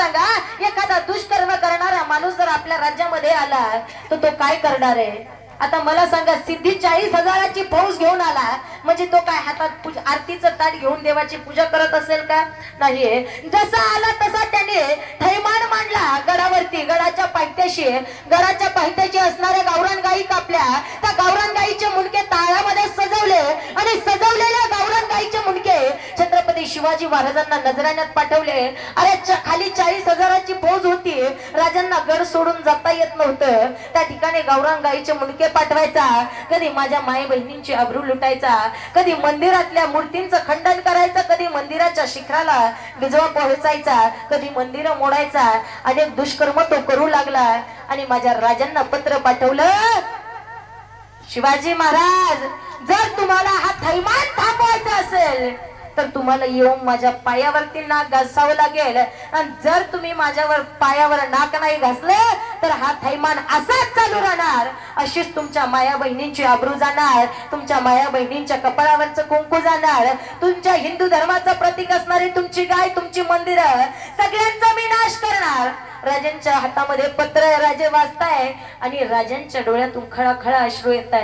सांगा, एखादा दुष्कर्म करणारा माणूस जर आपल्या राज्यामध्ये आला तर तो काय करणार आहे? आता मला सांगा, सिद्धी 40,000ची फौज घेऊन आला म्हणजे तो काय हातात आरतीचं ताट घेऊन देवाची पूजा करत असेल का? नाहीये. जसा आला तसा त्याने थैमान मांडला गडावरती, गडाच्या पायथ्याशी असणाऱ्या गावरान गायी कापल्या. त्या गावरान गायीचे मुंडके ताळ्यामध्ये सजवले आणि सजवलेल्या गावरान गायीचे मुंडके छत्रपती शिवाजी महाराजांना नजराण्यात पाठवले. अरे खाली 40,000ची फौज होती, राजांना गड सोडून जाता येत नव्हतं. त्या ठिकाणी गावरान गायीचे मुंडके पाठवायचा, कधी माझ्या माई बहिणींची अब्रू लुटायचा, कधी मंदिरातल्या मूर्तींचं खंडन करायचं, कधी मंदिराच्या शिखराला विजवा पोहोचायचा, कधी मंदिर मोडायचा. अनेक दुष्कर्म तो करू लागला आणि माझ्या राजांना पत्र पाठवलं, शिवाजी महाराज, जर तुम्हाला हा थैमान थांबवायचा असेल तर तुम्हाला येऊन माझ्या पायावरती नाक घासावं लागेल. आणि जर तुम्ही माझ्यावर पायावर नाक नाही घासले तर हा थैमान असाच चालू राहणार. अशीच तुमच्या माया बहिणींची आबरू जाणार, तुमच्या माया बहिणींच्या कपाळावरचं कुंकू जाणार, तुमच्या हिंदू धर्माचं प्रतीक असणारी तुमची गाय, तुमची मंदिरं सगळ्यांचा मी नाश करणार. राजांच्या हातामध्ये पत्र, राजे वाचताय आणि राजांच्या डोळ्यातून खळाखळा अश्रू येत आहे.